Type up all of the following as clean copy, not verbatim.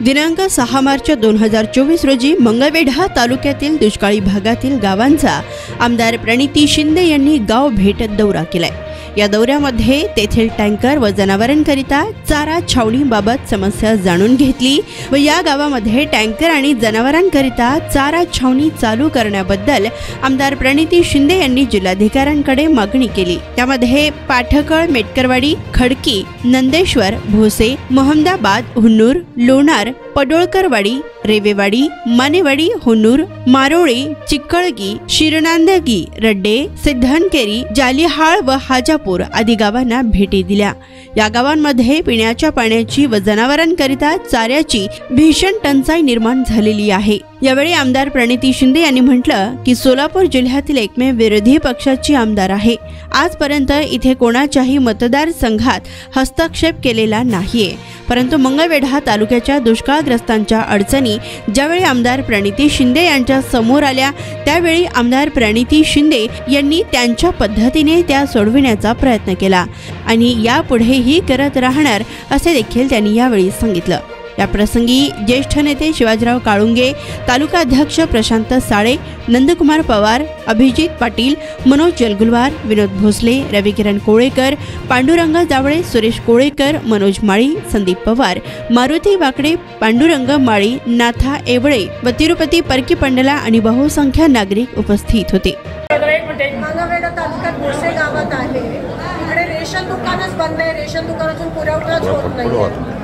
दिनांक 6 मार्च 2024 रोजी मंगळवेढा तालुक्यातील दुष्काळी भागातील गावांचा आमदार प्रणिती शिंदे यांनी गाव भेट दौरा केलाय। या दौऱ्यामध्ये तेथील टँकर व जनावरांकरिता चारा छावणीबाबत समस्या जाणून घेतली व या गावामध्ये टँकर आणि जनावरांकरिता चारा छावणी चालू करण्याबद्दल आमदार प्रणिती शिंदे यांनी जिल्हाधिकाऱ्यांकडे मागणी केली। त्यामध्ये पाठकळ, मेटकरवाडी, खडकी, नंदेश्वर, भोसे, मोहम्मदाबाद, हुन्नूर, लोणार, पडोळकरवाडी, रेवेवाडी, मानेवाडी, हुन्नूर, मारोळी, चिक्कळगी, शिरनांदगी, रड्डे, सिद्धनकेरी, जालिहाळ व हाजापूर आदी गावांना भेटी दिल्या। या गावांमध्ये पिण्याच्या पाण्याची व जनावरांकरिता चाऱ्याची भीषण टंचाई निर्माण झालेली आहे। यावेळी आमदार प्रणिती शिंदे यांनी म्हटलं की सोलापूर जिल्ह्यातील एकमेव विरोधी पक्षाची आमदार आहे। आजपर्यंत इथे कोणाच्याही मतदारसंघात हस्तक्षेप केलेला नाहीये, परंतु मंगळवेढा तालुक्याच्या दुष्काळग्रस्तांच्या अडचणी ज्यावेळी आमदार प्रणिती शिंदे यांच्या समोर आल्या त्यावेळी आमदार प्रणिती शिंदे यांनी त्यांच्या पद्धतीने त्या सोडविण्याचा प्रयत्न केला आणि यापुढेही करत राहणार असे देखील त्यांनी यावेळी सांगितलं। या प्रसंगी ज्येष्ठ नेते शिवाजीराव काळुंगे, तालुका अध्यक्ष प्रशांत साळे, नंदकुमार पवार, अभिजित पाटील, मनोज जलगुलवार, विनोद भोसले, रविकिरण कोळेकर, पांडुरंग जावळे, सुरेश कोळेकर, मनोज माळी, संदीप पवार, मारुती वाकडे, पांडुरंग माळी, नाथा एवळे व तिरुपती परकी पंडला आणि बहुसंख्य नागरिक उपस्थित होते। मंगळवेढा तालुक्यात भोसे गावात आहे, इकडे रेशन दुकानच बंद आहे, रेशन दुकानातून पुरवठाच होत नाही।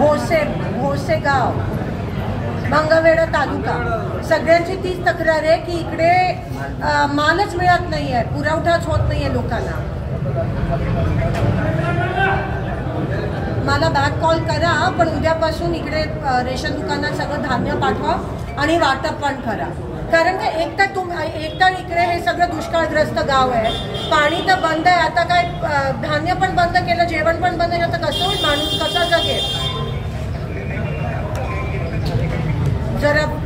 भोसे गाव, मंगळवेढा तालुका, सगळ्यांची तीच तक्रार आहे की इकडे मालच मिळत नाही आहे, पुरवठाच होत नाही आहे लोकांना। मला बॅक कॉल करा, पण उद्यापासून इकडे रेशन दुकानात सगळं धान्य पाठवा आणि वाटप पण करा, कारण का एकतर इकडे हे सगळं दुष्काळग्रस्त गाव आहे, पाणी तर बंद आहे, आता काय धान्य पण बंद केलं, जेवण पण बंद केलं तर कसं होईल, माणूस कसा जगेल?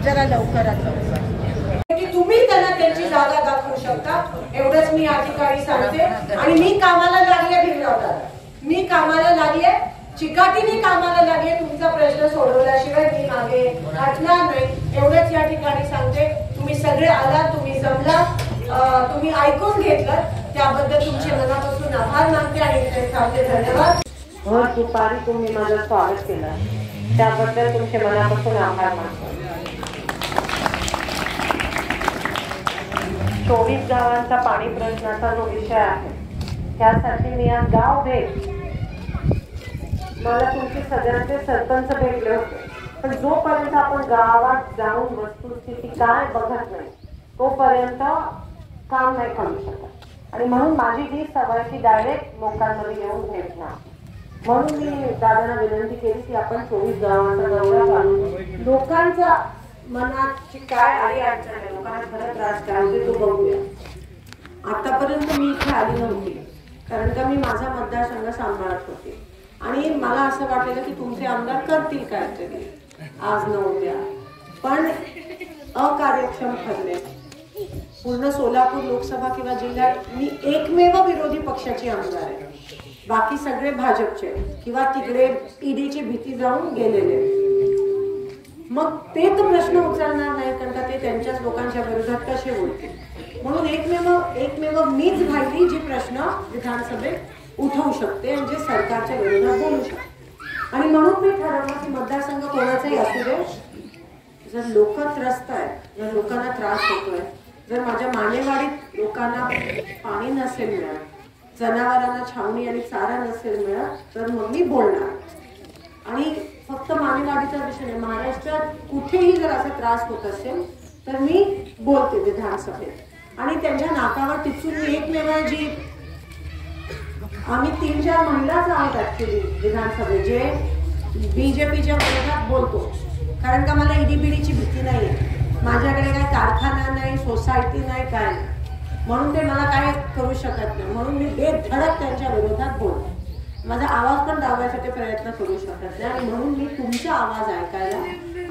जरा लवकरात लवकर की तुम्ही त्यांना त्यांची जागा दाखवू शकता, एवढंच मी या ठिकाणी सांगते। आणि मी कामाला लागले भिवरावला, मी कामाला लागले, चिकाटीने कामाला लागले, तुमचा प्रश्न सोडवल्याशिवाय मी मागे हटणार नाही, एवढंच या ठिकाणी सांगते। तुम्ही सगळे आलात, तुम्ही जमला, तुम्ही ऐकून घेतलं, त्याबद्दल तुमचे मनापासून आभार मानते आणि सांगते धन्यवाद। भर दुपारी तुम्ही माझं स्वागत केलं, त्याबद्दल तुमचे मनापासून आभार मानते। 24 गावांचा पाणी प्रश्नाचा जो विषय आहे त्यासाठी मी आज गाव भेट, मला तुमचे सगळ्यांचे सरपंच भेटले होते, पण जोपर्यंत आपण गावात जाऊन वस्तुस्थिती काय बघत नाही तोपर्यंत काम नाही करू शकत। आणि म्हणून माझी जी सवय की डायरेक्ट लोकांमध्ये येऊन भेटणार, म्हणून मी दादांना विनंती केली की आपण 24 गावांचा दौरा काढून लोकांच्या मनाची काय आली अडचण आहे, लोकांना खरं त्रास काय होते तो बघूया। आतापर्यंत मी इथे आली नव्हती, कारण का मी माझा मतदारसंघ सांभाळत होते आणि मला असं वाटलेलं की तुमचे आमदार करतील काहीतरी आज न उद्या, पण अकार्यक्षम ठरले। पूर्ण सोलापूर लोकसभा किंवा जिल्ह्यात मी एकमेव विरोधी पक्षाची आमदार आहे, बाकी सगळे भाजपचे किंवा तिकडे ईडीची भीती जाऊन गेलेले। मग ते तर प्रश्न उचलणार नाही, कारण का ते त्यांच्याच लोकांच्या विरोधात कसे बोलतील, म्हणून एकमेव मीच राहिली जी प्रश्न विधानसभेत उठवू शकते आणि जे सरकारच्या विरोधात बोलू शकते। आणि म्हणून मी ठरवलं की मतदारसंघ कोणाचाही असू दे, जर लोक त्रस्त आहेत, जर लोकांना त्रास होतोय, जर माझ्या मानेवाडीत लोकांना पाणी नसेल मिळत, जनावरांना छावणी आणि चारा नसेल मिळत, तर मग मी बोलणार। आणि फक्त मानेवाडीचा विषय नाही, महाराष्ट्रात कुठेही जर असा त्रास होत असेल तर मी बोलते विधानसभेत। आणि त्यांच्या नाकावर टिचून मी एकमेव जी आम्ही 3-4 महिलाच आहोत ऍक्च्युली विधानसभेत जे बीजेपीच्या विरोधात बोलतो, कारण का मला ईडीबीडीची भीती नाही आहे, माझ्याकडे काही कारखाना नाही, सोसायटी नाही, काय नाही, म्हणून ते मला काय करू शकत नाही, म्हणून मी बेधडक त्यांच्या विरोधात बोलतो। माझा आवाज पण दाबायसाठी प्रयत्न करू शकत नाही आणि म्हणून मी तुमचा आवाज ऐकायला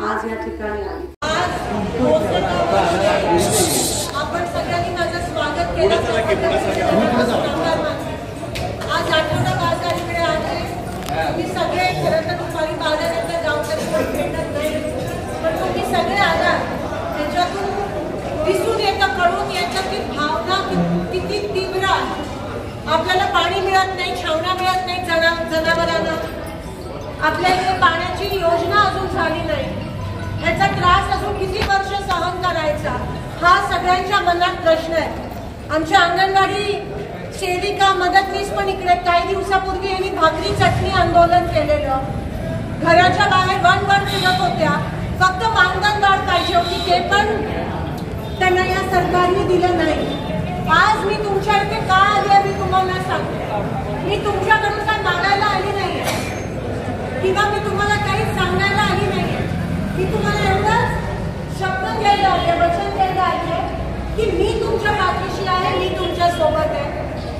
आज या ठिकाणी आली। आपण सगळ्यांनी माझं स्वागत केलं, आज आठवडा बाजारीकडे आले, तुम्ही सगळे दिसून येतं, कळून येतं की भावना किती तीव्र आहे. आपल्याला पाणी मिळत नाही, छावण्या मिळत नाही जनावरांना, आपल्या इथे पाण्याची योजना अजून झाली नाही, याचा त्रास अजून किती वर्ष सहन करायचा, हा सगळ्यांच्या मनात प्रश्न आहे. आमच्या अंगणवाडी सेविका मदतनीस पण इकडे काही दिवसापूर्वी यांनी भाकरी चटणी आंदोलन केलेलं, घराच्या बाहेर वन फिरत होत्या, फक्त मानधन वाढ पाहिजे होती, ते पण त्यांना या सरकारने दिलं नाही. आज मी तुमच्या इथे का आली मी तुम्हाला सांगते. मी तुमच्याकडून काय मागायला आली नाहीये किंवा मी तुम्हाला काही सांगायला आली नाहीये. मी तुम्हाला एवढंच शब्द द्यायला आले, वचन द्यायला आले की मी तुमच्या पाठीशी आहे, मी तुमच्या सोबत आहे.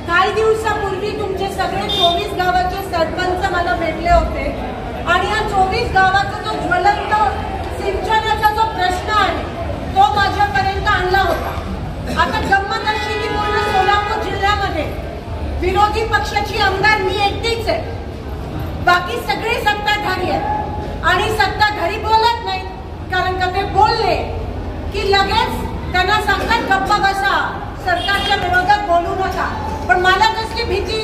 काही दिवसापूर्वी तुमचे सगळे 24 गावाचे सरपंच मला भेटले होते आणि या 24 गावाचा जो ज्वलंत सिंचनाचा जो प्रश्न आहे तो माझ्यापर्यंत आणला होता. आता गंमत अशी की पूर्ण सोलापूर जिल्ह्यामध्ये विरोधी पक्षाची आमदार मी एकटीच आहे, बाकी सगळे सत्ताधारी आहेत आणि सत्ताधारी बोलत नाहीत. कारण का ते बोलले की लगेच त्यांना सांगतात गप्पा बसा, सरकारच्या विरोधात बोलू नका. पण मला कसली भीती,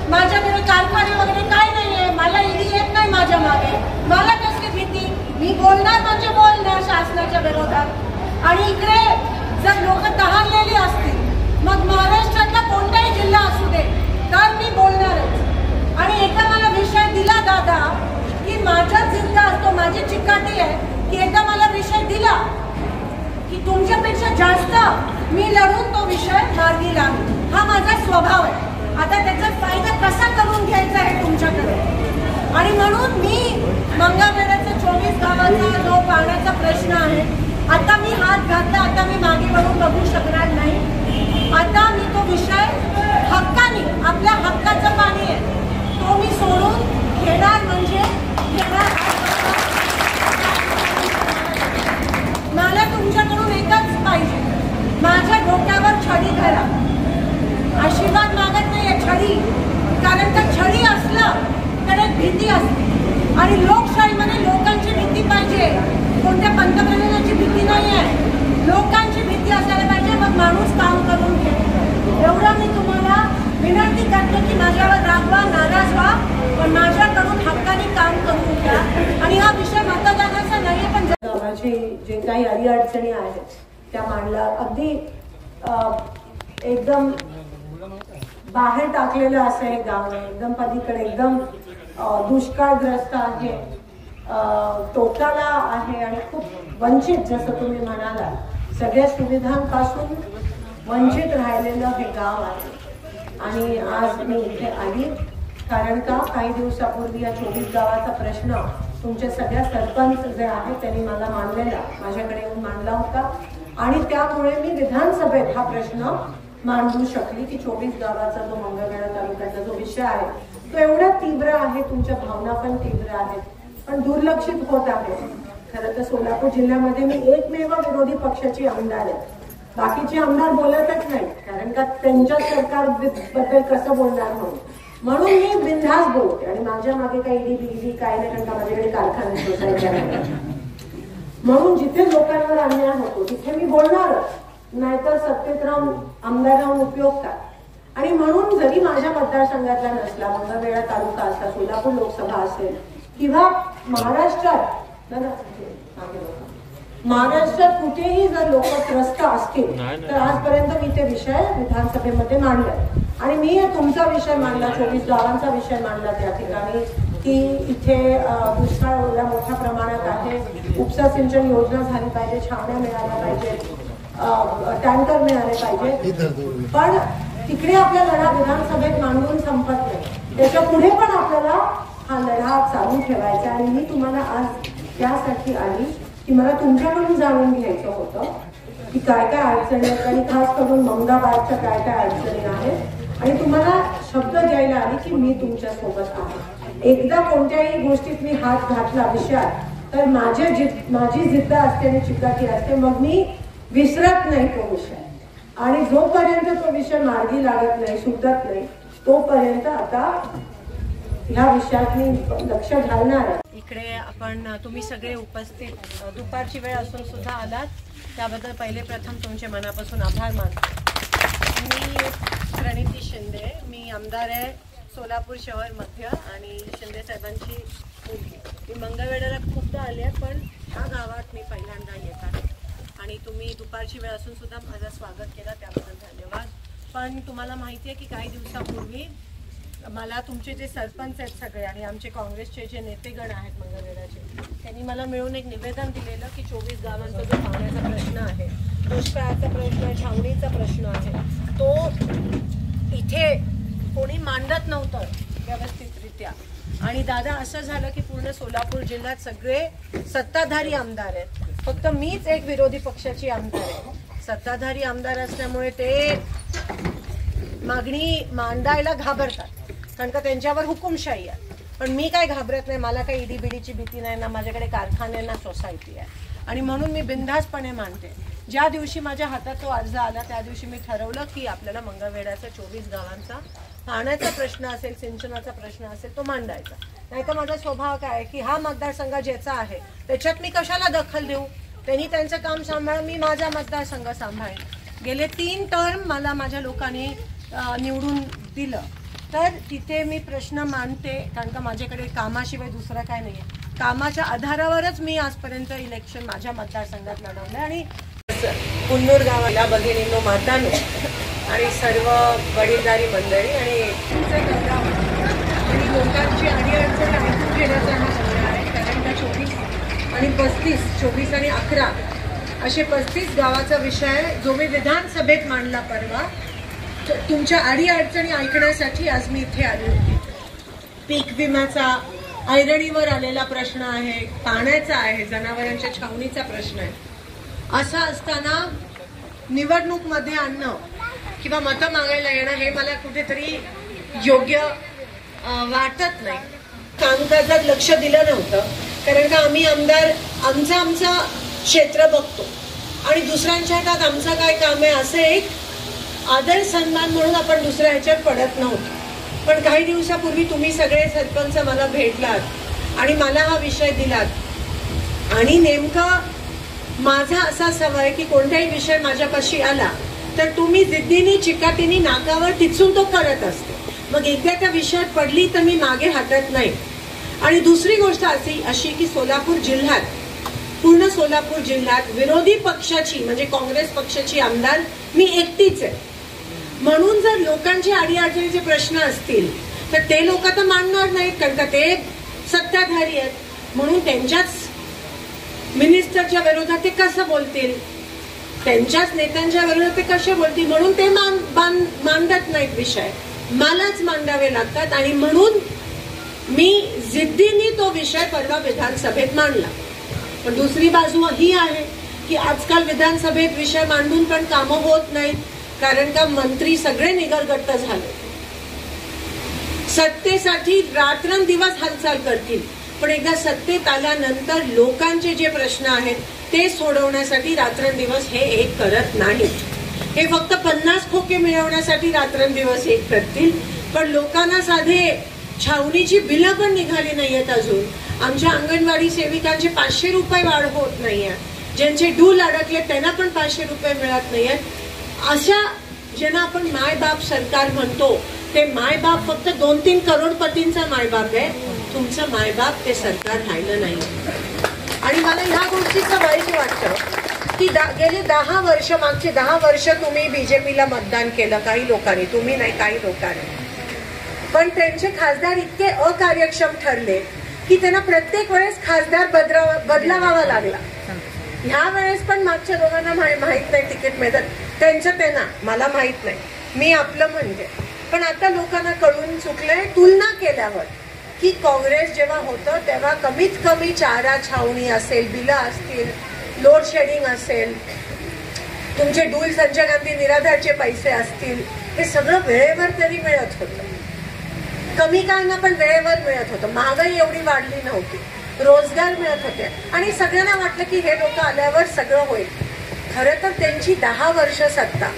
माझ्याकडे कारखाने वगैरे काय नाहीये, मला ईडी येत नाही माझ्या मागे, मला कसली भीती. मी बोलणार म्हणजे बोलणार शासनाच्या विरोधात. आणि इकडे जर लोक तहानलेली असतील, मग महाराष्ट्रातला कोणताही जिल्हा असू दे, तर मी बोलणारच. आणि एकदा मला विषय दिला दादा की माझा जिल्हा असतो, माझी चिकाटी आहे की एकदा मला विषय दिला की तुमच्यापेक्षा जास्त मी लढून तो विषय मार्गी लागेल. हा माझा स्वभाव आहे. आता त्याचा फायदा कसा करून घ्यायचा आहे तुमच्याकडे. आणि म्हणून मी मंगळवेढ्याचा 24 गावाचा जो पाण्याचा प्रश्न आहे, आता मी हात घातला, आता मी मागे वळून बघू शकणार नाही. आता मी तो विषय हक्काने, आपल्या हक्काचं पाणी आहे तो मी सोडून घेणार म्हणजे घेणार. मला तुमच्याकडून एकच पाहिजे, माझ्या डोक्यावर छडी धरा. आशीर्वाद मागत नाहीये, छडी. कारण का छडी असलं तर एक भीती असते आणि लोकशाहीमध्ये लोकांची भीती पाहिजे, कोणत्या पंतप्रधानाची भीती नाही आहे, लोकांची भीती असायला पाहिजे. मग माणूस काम करून घे. एवढं मी तुम्हाला विनंती करते की माझ्यावर रागवा, नाराज व्हा, पण माझ्याकडून हक्काने काम करून घ्या. आणि हा विषय मतदानाचा नाही, पण गावाची जे काही अडीअडचणी आहेत त्या मांडल्या. अगदी एकदम बाहेर टाकलेलं असं हे गाव आहे, एकदम पलीकडे, एकदम दुष्काळग्रस्त आहे, टोकाला आहे आणि खूप वंचित, जसं तुम्ही म्हणाला, सगळ्या सुविधांपासून वंचित राहिलेलं हे गाव आहे. आणि आज मी इथे आली कारण का काही दिवसापूर्वी या 24 गावाचा प्रश्न तुमच्या सगळ्या सरपंच जे आहेत त्यांनी मला मांडलेला, माझ्याकडे येऊन मांडला होता. आणि त्यामुळे मी विधानसभेत हा प्रश्न मांडू शकली की 24 गावाचा जो मंगळवेढा तालुक्याचा जो विषय आहे तो एवढा तीव्र आहे, तुमच्या भावना पण तीव्र आहेत, पण दुर्लक्षित होत आहे. खरं तर सोलापूर जिल्ह्यामध्ये मी एकमेव विरोधी पक्षाची आमदार आहे, बाकीचे आमदार बोलतच नाही, कारण का त्यांच्या सरकारबद्दल कसं बोलणार म्हणून मी बिनधास्त बोलते. आणि माझ्या मागे काही ईडी काय नाही, कारण का माझ्याकडे कारखाने सोसायटी आहे. म्हणून जिथे लोकांवर अन्याय होतो तिथे मी बोलणारच, नाहीतर सत्तेत राहून आमदार राहून उपयोग काय. आणि म्हणून जरी माझ्या मतदारसंघातला नसला, मंगळवेढा तालुका असला, सोलापूर लोकसभा असेल किंवा महाराष्ट्रात कुठेही जर लोक त्रस्त असतील तर आजपर्यंत मी ते विषय विधानसभेमध्ये मांडले. आणि मी तुमचा विषय मांडला, 24 गावांचा विषय मांडला त्या ठिकाणी की इथे दुष्काळ एवढ्या मोठ्या प्रमाणात आहे, उपसा सिंचन योजना झाली पाहिजे, छावण्या मिळाल्या पाहिजे, टँकर मिळाले पाहिजे. पण तिकडे आपला लढा विधानसभेत मांडून संपत नाही, त्याच्या पुढे पण आपल्याला हा लढा चालू ठेवायचा. आणि मी तुम्हाला आज त्यासाठी आली की मला तुमच्याकडून जाणून घ्यायचं होतं की काय काय अडचणी आहेत आणि खास करून मंगळवारच्या काय काय अडचणी आहेत. आणि तुम्हाला शब्द द्यायला आली की मी तुमच्या सोबत आहे. एकदा कोणत्याही गोष्टीत मी हात घातला विषयात तर माझी जिद्द असते आणि चिकाटी असते, मग मी विसरत नाही तो विषय. आणि जोपर्यंत तो विषय मार्गी लागत नाही, सुटत नाही, तोपर्यंत आता ह्या विषयात मी लक्ष घालणार आहे. इकडे आपण तुम्ही सगळे उपस्थित, दुपारची वेळ असून सुद्धा आलात त्याबद्दल पहिले प्रथम तुमचे मनापासून आभार मानतो। मी प्रणिती शिंदे, मी आमदार आहे सोलापूर शहर मध्य आणि शिंदे साहेबांची मुलगी। मी मंगळवेढ्याला खूपदा आले आहे, पण ह्या गावात मी पहिल्यांदा येत आहे आणि तुम्ही दुपारची वेळ असून सुद्धा माझं स्वागत केलं, त्याबद्दल धन्यवाद। पण तुम्हाला माहिती आहे की काही दिवसापूर्वी मला तुमचे जे सरपंच आहेत सगळे आणि आमचे काँग्रेसचे जे नेतेगण आहेत मंगळवेढ्याचे, त्यांनी मला मिळून एक निवेदन दिलेलं की 24 गावांचा जो पाण्याचा प्रश्न आहे, दुष्काळाचा प्रश्न आहे, छावणीचा प्रश्न आहे, तो इथे कोणी मांडत नव्हतं व्यवस्थितरित्या। आणि दादा असं झालं की पूर्ण सोलापूर जिल्ह्यात सगळे सत्ताधारी आमदार आहेत, फक्त मीच एक विरोधी पक्षाची आमदार आहे। सत्ताधारी आमदार असल्यामुळे ते मागणी मांडायला घाबरतात, कारण का त्यांच्यावर हुकुमशाही आहे। पण मी काय घाबरत नाही, मला काही ईडीबीडीची भीती नाही ना, माझ्याकडे कारखाने ना सोसायटी आहे आणि म्हणून मी बिनधास्तपणे मानते। ज्या दिवशी माझ्या हातात तो अर्ज आला त्या दिवशी मी ठरवलं की आपल्याला मंगळवेढ्याचा 24 गावांचा पाण्याचा प्रश्न असेल, सिंचनाचा प्रश्न असेल, तो मांडायचा। नाही तर माझा स्वभाव काय आहे की हा मतदारसंघ ज्याचा आहे त्याच्यात मी कशाला दखल देऊ, त्यांनी त्यांचं काम सांभाळ, मी माझा मतदारसंघ सांभाळेन। गेले 3 टर्म मला माझ्या लोकांनी निवडून दिलं, तर तिथे मी प्रश्न मांडते, कारण का माझ्याकडे कामाशिवाय दुसरं काय नाही आहे। कामाच्या आधारावरच मी आजपर्यंत इलेक्शन माझ्या मतदारसंघात लढवलं आणि कुन्नूर गावाला भगिनींनो, मातांनो आणि सर्व वडीलधारी मंडळी आणि लोकांची अडीअडचण ऐकून घेण्याचा हा समय आहे, कारण का 24 आणि 35, 24 आणि 11 असे 35 गावाचा विषय जो मी विधानसभेत मांडला परवा, तुमच्या अडीअडचणी ऐकण्यासाठी आज मी इथे आली होती। पीक विम्याचा ऐरणीवर आलेला प्रश्न आहे, पाण्याचा आहे, जनावरांच्या छावणीचा प्रश्न आहे। असं असताना निवडणूक मध्ये आणणं किंवा मतं मागायला येणं हे मला कुठेतरी योग्य वाटत नाही। कामकाजात लक्ष दिलं नव्हतं, कारण का आम्ही आमदार आमचं क्षेत्र बघतो आणि दुसऱ्यांच्या हातात आमचं काय काम आहे असं एक आदर सन्मान म्हणून आपण दुसऱ्या ह्याच्यात पडत नव्हतो। पण काही दिवसापूर्वी तुम्ही सगळे सरपंच मला भेटलात आणि मला हा विषय दिलात आणि नेमकं माझा असा सवय की कोणताही विषय माझ्यापाशी आला तर तुम्ही जिद्दीने चिकाटीने नाकावर टिचून तो करत असते, मग एकदा त्या विषयात पडली तर मी मागे हटत नाही। आणि दुसरी गोष्ट अशी की सोलापूर जिल्ह्यात, पूर्ण सोलापूर जिल्ह्यात विरोधी पक्षाची म्हणजे काँग्रेस पक्षाची आमदार मी एकटीच आहे, म्हणून जर लोकांचे अडीअडचणीचे प्रश्न असतील तर ते लोक तर मानणार नाहीत, कारण का ते सत्ताधारी आहेत, म्हणून त्यांच्याच मिनिस्टरच्या विरोधात ते कसं बोलतील, त्यांच्याच नेत्यांच्या विरोधात ते कसे बोलतील, म्हणून ते मांडत नाहीत विषय, मलाच मांडावे लागतात। आणि म्हणून मी जिद्दीने तो विषय परवा विधानसभेत मांडला। पण दुसरी बाजू ही आहे की आजकाल विधानसभेत विषय मांडून पण कामं होत नाहीत, कारण का मंत्री सगळे निगरगट्ट झाले, सत्तेसाठी रात्रंदिवस हालचाल करतील, पण एकदा सत्तेत आल्यानंतर लोकांचे जे प्रश्न आहेत ते सोडवण्यासाठी रात्रंदिवस हे एक करत नाहीत। हे फक्त 50 खोके मिळवण्यासाठी रात्रंदिवस एक करतील, पण लोकांना साधे छावणीची बिलं पण निघाली नाहीयेत अजून। आमच्या अंगणवाडी सेविकांचे 500 रुपये वाढ होत नाहीये, ज्यांचे डूल अडकले त्यांना पण 500 रुपये मिळत नाहीयेत। अशा ज्यांना आपण मायबाप सरकार म्हणतो ते मायबाप फक्त 2-3 करोडपतींचा मायबाप आहे, तुमचं मायबाप ते सरकार राहिलं नाही। आणि मला ह्या गोष्टीचं वाईट वाटतं की गेले 10 वर्ष, मागचे 10 वर्ष तुम्ही बीजेपीला मतदान केलं, काही लोकांनी, तुम्ही नाही काही लोकांनी, पण त्यांचे खासदार इतके अकार्यक्षम ठरले की त्यांना प्रत्येक वेळेस खासदार बदलावा लागला। ह्या वेळेस पण मागच्या दोघांना माहित नाही तिकीट मिळतात, त्यांचं त्यांना, मला माहित नाही, मी आपलं म्हणते। पण आता लोकांना कळून चुकलंय तुलना केल्यावर की काँग्रेस जेव्हा होतं तेव्हा कमीत कमी चारा छावणी असेल, बिलं असतील, लोड शेडिंग असेल, तुमचे डूल संजय गांधी निराधारचे पैसे असतील, हे सगळं वेळेवर तरी मिळत होतं, कमी काळांना पण वेळेवर मिळत होतं, महागाई एवढी वाढली नव्हती, रोजगार मिळत होते आणि सगळ्यांना वाटलं की हे लोक आल्यावर सगळं होईल। खरं तर त्यांची 10 वर्ष सत्ता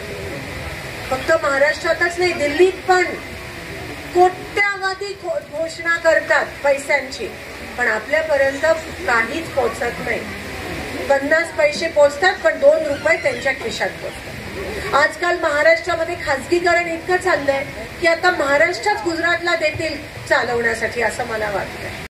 फक्त महाराष्ट्रातच नाही, दिल्लीत पण कोट्यावधी घोषणा करतात पैशांची, पण आपल्यापर्यंत काहीच पोहोचत नाही। 50 पैसे पोचतात पण 2 रुपये त्यांच्या खिशात पोचतात. आजकाल महाराष्ट्रामध्ये खाजगीकरण इतकं चाललंय की आता महाराष्ट्रात गुजरातला देतील चालवण्यासाठी असं मला वाटतंय.